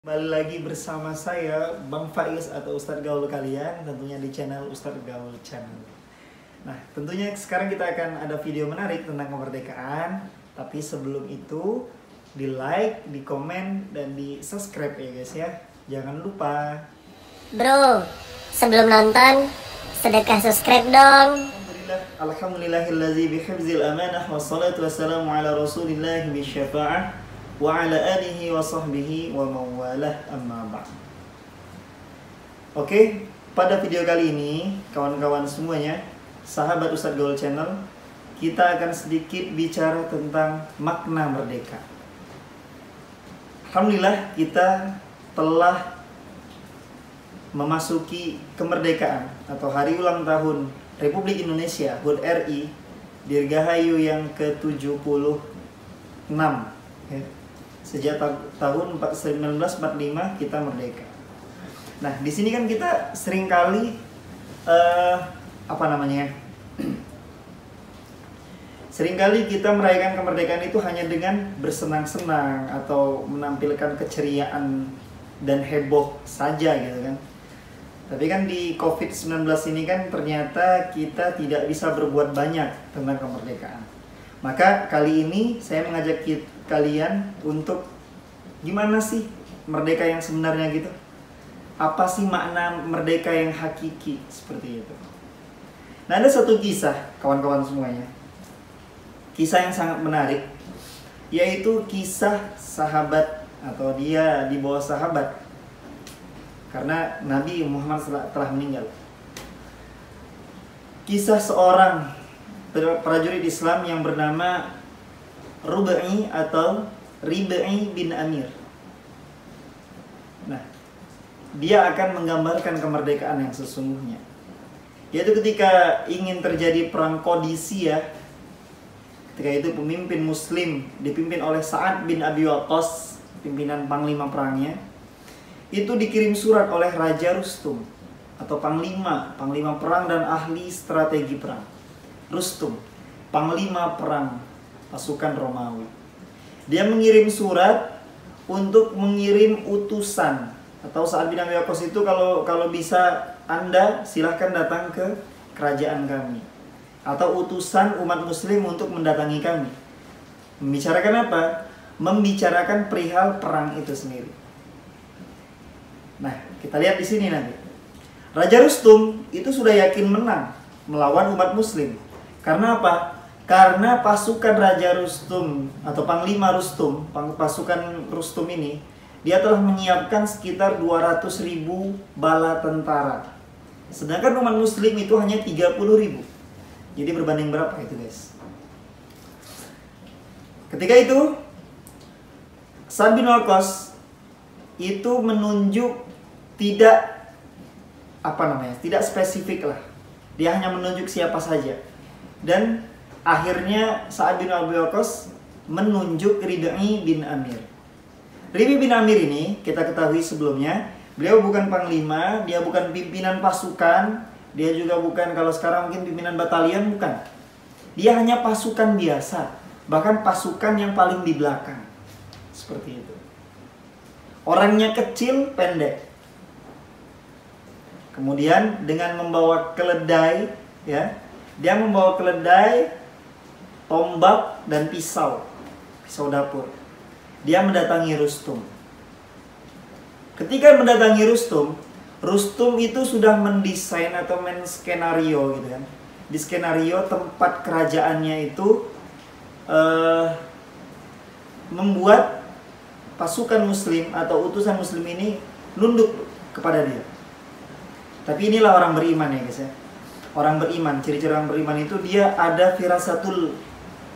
Kembali lagi bersama saya Bang Faiz atau Ustadz Gaul kalian, tentunya di channel Ustadz Gaul Channel. Nah, tentunya sekarang kita akan ada video menarik tentang kemerdekaan. Tapi sebelum itu, di like, di komen, dan di subscribe ya guys ya. Jangan lupa. Bro, sebelum nonton, sedekah subscribe dong. Alhamdulillahillazi bihifzil amanah wassalatu wassalamu ala rasulillahi bisyafa'ah wa ala alihi wa sahbihi wa mawalah amma ba'd. Oke, pada video kali ini kawan-kawan semuanya, sahabat Ustadz Gaul Channel, kita akan sedikit bicara tentang makna merdeka. Alhamdulillah kita telah memasuki kemerdekaan atau hari ulang tahun Republik Indonesia HUT RI Dirgahayu yang ke-76 ya. Sejak tahun 1945 kita merdeka. Nah, di sini kan kita seringkali seringkali kita merayakan kemerdekaan itu hanya dengan bersenang-senang atau menampilkan keceriaan dan heboh saja gitu kan. Tapi kan di COVID-19 ini kan ternyata kita tidak bisa berbuat banyak tentang kemerdekaan. Maka kali ini saya mengajak kalian untuk gimana sih merdeka yang sebenarnya gitu. Apa sih makna merdeka yang hakiki seperti itu. Nah, ada satu kisah kawan-kawan semuanya. Kisah yang sangat menarik, yaitu kisah sahabat atau dia di bawah sahabat. Karena Nabi Muhammad telah meninggal. Kisah seorang prajurit Islam yang bernama Rubai atau Ribai bin Amir. Nah, dia akan menggambarkan kemerdekaan yang sesungguhnya. Yaitu ketika ingin terjadi perang Qadisiyah, ketika itu pemimpin Muslim dipimpin oleh Sa'ad bin Abi Waqqas, pimpinan panglima perangnya, itu dikirim surat oleh Raja Rustum atau panglima perang dan ahli strategi perang. Rustum, panglima perang pasukan Romawi. Dia mengirim surat untuk mengirim utusan, atau Sa'ad bin Abi Waqqas itu kalau bisa Anda silahkan datang ke kerajaan kami, atau utusan umat muslim untuk mendatangi kami. Membicarakan apa? Membicarakan perihal perang itu sendiri. Nah, kita lihat di sini nanti. Raja Rustum itu sudah yakin menang melawan umat muslim. Karena apa? Karena pasukan Raja Rustum atau Panglima Rustum, pasukan Rustum ini, dia telah menyiapkan sekitar 200.000 bala tentara. Sedangkan umat muslim itu hanya 30.000. Jadi berbanding berapa itu guys? Ketika itu, Sa'ad bin Waqqas itu menunjuk tidak spesifik lah. Dia hanya menunjuk siapa saja. Dan akhirnya Sa'ad bin Abi Waqqas menunjuk Ribai bin Amir. Ribai bin Amir ini kita ketahui sebelumnya, beliau bukan panglima, dia bukan pimpinan pasukan, dia juga bukan kalau sekarang mungkin pimpinan batalion, bukan. Dia hanya pasukan biasa, bahkan pasukan yang paling di belakang. Seperti itu. Orangnya kecil, pendek. Kemudian dengan membawa keledai, ya, dia membawa keledai, tombak, dan pisau dapur. Dia mendatangi Rustum. Ketika mendatangi Rustum, Rustum itu sudah mendesain atau skenario gitu kan. Di skenario tempat kerajaannya itu membuat pasukan muslim atau utusan muslim ini nunduk kepada dia. Tapi inilah orang beriman ya guys ya. Orang beriman, ciri-ciri orang beriman itu dia ada firasatul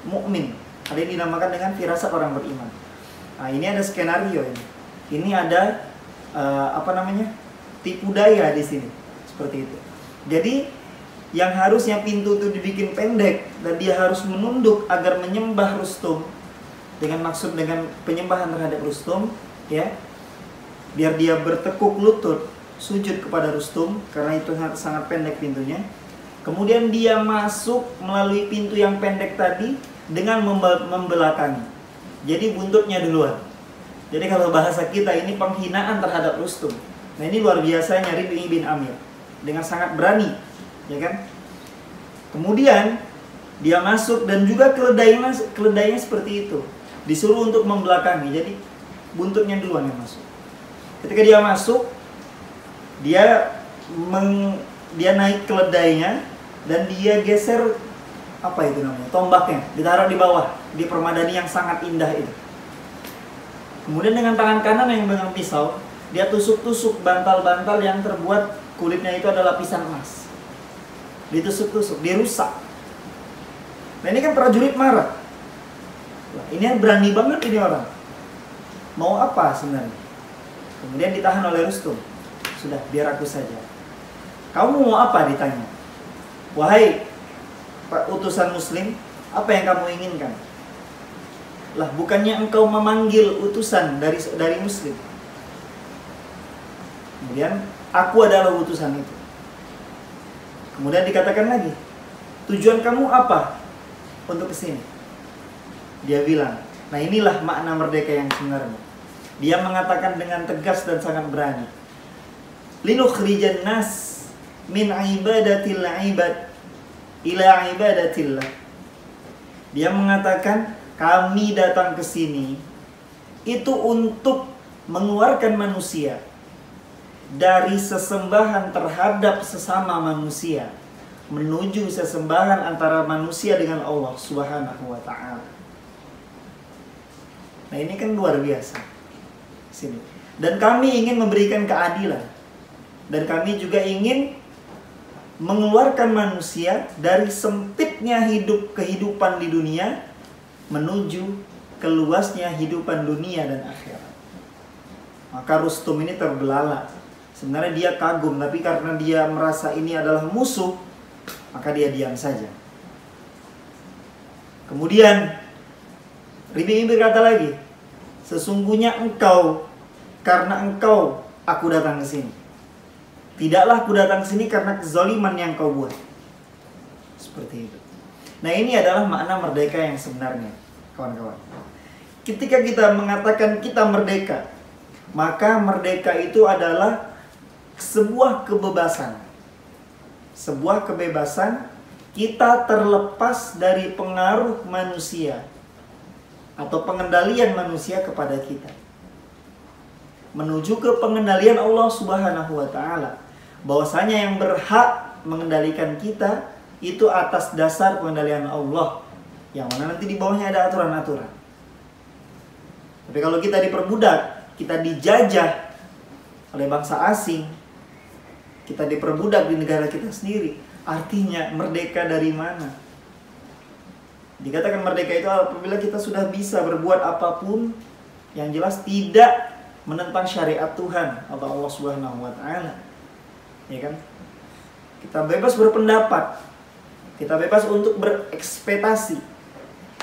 mukmin. Ada yang dinamakan dengan firasat orang beriman. Nah, ini ada skenario ini. Ini ada tipu daya di sini. Seperti itu. Jadi yang harusnya pintu itu dibikin pendek dan dia harus menunduk agar menyembah Rustum dengan penyembahan terhadap Rustum, ya. Biar dia bertekuk lutut sujud kepada Rustum karena itu sangat pendek pintunya. Kemudian dia masuk melalui pintu yang pendek tadi dengan membelakangi. Jadi buntutnya duluan. Jadi kalau bahasa kita ini penghinaan terhadap Rustum. Nah ini luar biasanya Rib'i bin Amir dengan sangat berani, ya kan? Kemudian dia masuk dan juga keledainya seperti itu. Disuruh untuk membelakangi. Jadi buntutnya duluan yang masuk. Ketika dia masuk, dia naik keledainya dan dia geser apa itu namanya? Tombaknya, ditaruh di bawah di permadani yang sangat indah itu. Kemudian dengan tangan kanan yang memegang pisau, dia tusuk-tusuk bantal-bantal yang terbuat kulitnya itu adalah lapisan emas. Ditusuk-tusuk, dirusak. Nah ini kan prajurit marah. Wah, ini berani banget ini orang. Mau apa sebenarnya? Kemudian ditahan oleh Rustum. Sudah, biar aku saja. Kamu mau apa ditanya? Wahai utusan muslim, apa yang kamu inginkan? Lah, bukannya engkau memanggil utusan dari muslim? Kemudian, aku adalah utusan itu. Kemudian dikatakan lagi, tujuan kamu apa untuk kesini? Dia bilang, nah inilah makna merdeka yang sebenarnya. Dia mengatakan dengan tegas dan sangat berani. Linukhrijan nas min ibadatil ibad ila ibadatillah. Dia mengatakan, kami datang ke sini itu untuk mengeluarkan manusia dari sesembahan terhadap sesama manusia menuju sesembahan antara manusia dengan Allah Subhanahu wa taala. Nah, ini kan luar biasa. Sini. Dan kami ingin memberikan keadilan. Dan kami juga ingin mengeluarkan manusia dari sempitnya kehidupan di dunia menuju keluasnya hidupan dunia dan akhirat. Maka Rustum ini terbelalak. Sebenarnya dia kagum, tapi karena dia merasa ini adalah musuh, maka dia diam saja. Kemudian Rib'i berkata lagi, sesungguhnya engkau, karena engkau aku datang ke sini. Tidaklah aku datang ke sini karena kezaliman yang kau buat. Seperti itu. Nah ini adalah makna merdeka yang sebenarnya, kawan-kawan. Ketika kita mengatakan kita merdeka, maka merdeka itu adalah sebuah kebebasan. Sebuah kebebasan kita terlepas dari pengaruh manusia atau pengendalian manusia kepada kita. Menuju ke pengendalian Allah Subhanahu wa taala. Bahwasanya yang berhak mengendalikan kita itu atas dasar pengendalian Allah, yang mana nanti di bawahnya ada aturan-aturan. Tapi kalau kita diperbudak, kita dijajah oleh bangsa asing, kita diperbudak di negara kita sendiri, artinya merdeka dari mana? Dikatakan merdeka itu apabila kita sudah bisa berbuat apapun yang jelas tidak menentang syariat Tuhan atau Allah Subhanahu wa taala. Ya kan? Kita bebas berpendapat. Kita bebas untuk berekspektasi.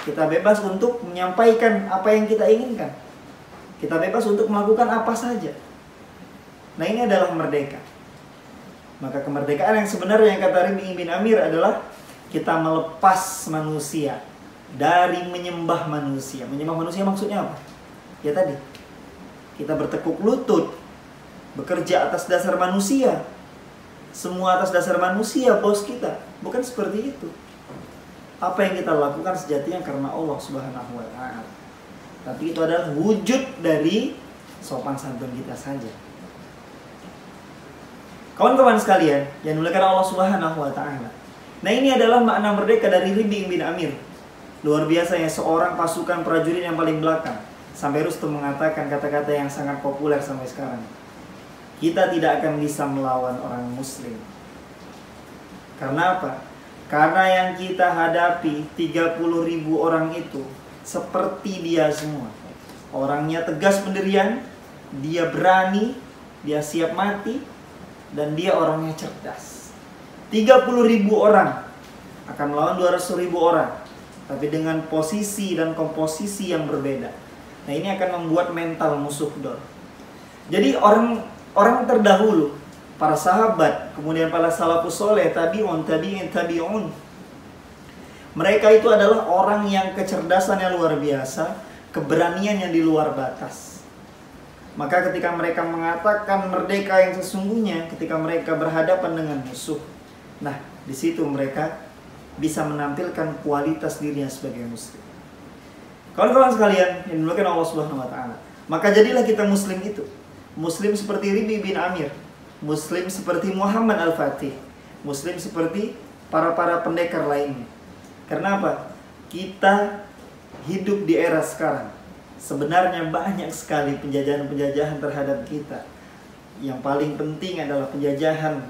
Kita bebas untuk menyampaikan apa yang kita inginkan. Kita bebas untuk melakukan apa saja. Nah ini adalah merdeka. Maka kemerdekaan yang sebenarnya yang kata Rib'i bin Amir adalah kita melepas manusia dari menyembah manusia. Menyembah manusia maksudnya apa? Ya tadi, kita bertekuk lutut, bekerja atas dasar manusia. Semua atas dasar manusia, bos kita. Bukan seperti itu. Apa yang kita lakukan sejatinya karena Allah Subhanahu wa taala. Tapi itu adalah wujud dari sopan santun kita saja. Kawan-kawan sekalian yang dimuliakan Allah Subhanahu wa taala. Nah, ini adalah makna merdeka dari Rib'i bin Amir. Luar biasanya seorang pasukan prajurit yang paling belakang. Sampai Rustum mengatakan kata-kata yang sangat populer sampai sekarang. Kita tidak akan bisa melawan orang muslim. Karena apa? Karena yang kita hadapi 30.000 orang itu seperti dia semua. Orangnya tegas pendirian, dia berani, dia siap mati, dan dia orangnya cerdas. 30.000 orang akan melawan 200.000 orang, tapi dengan posisi dan komposisi yang berbeda. Nah ini akan membuat mental musuh dor. Jadi orang terdahulu, para sahabat, kemudian para salafus soleh, tabi'un, mereka itu adalah orang yang kecerdasannya luar biasa, keberaniannya di luar batas. Maka ketika mereka mengatakan merdeka yang sesungguhnya, ketika mereka berhadapan dengan musuh, nah di situ mereka bisa menampilkan kualitas dirinya sebagai muslim. Kawan-kawan sekalian yang dimuliakan Allah Subhanahu wa taala, maka jadilah kita muslim itu. Muslim seperti Ribi bin Amir, muslim seperti Muhammad Al-Fatih, muslim seperti para pendekar lainnya. Karena apa? Kita hidup di era sekarang. Sebenarnya banyak sekali penjajahan-penjajahan terhadap kita. Yang paling penting adalah penjajahan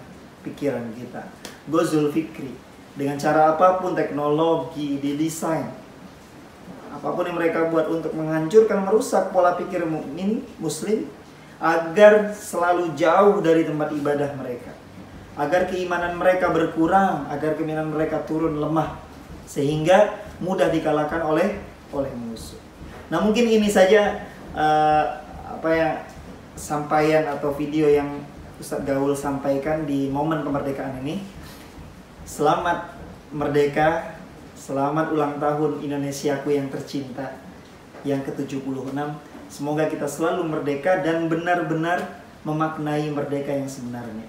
pikiran kita. Ghazul fikri. Dengan cara apapun, teknologi, didesain, apapun yang mereka buat untuk menghancurkan, merusak pola pikir mukmin muslim, agar selalu jauh dari tempat ibadah mereka, agar keimanan mereka berkurang, agar keimanan mereka turun lemah, sehingga mudah dikalahkan oleh musuh. Nah, mungkin ini saja sampaian atau video yang Ustadz Gaul sampaikan di momen kemerdekaan ini. Selamat merdeka, selamat ulang tahun Indonesiaku yang tercinta yang ke-76. Semoga kita selalu merdeka dan benar-benar memaknai merdeka yang sebenarnya.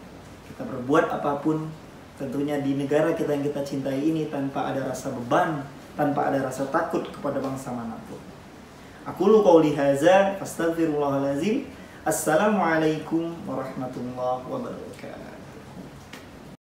Kita berbuat apapun tentunya di negara kita yang kita cintai ini tanpa ada rasa beban, tanpa ada rasa takut kepada bangsa manapun. Aqulu qouli hadza, astaghfirullahalazim. Assalamualaikum warahmatullahi wabarakatuh.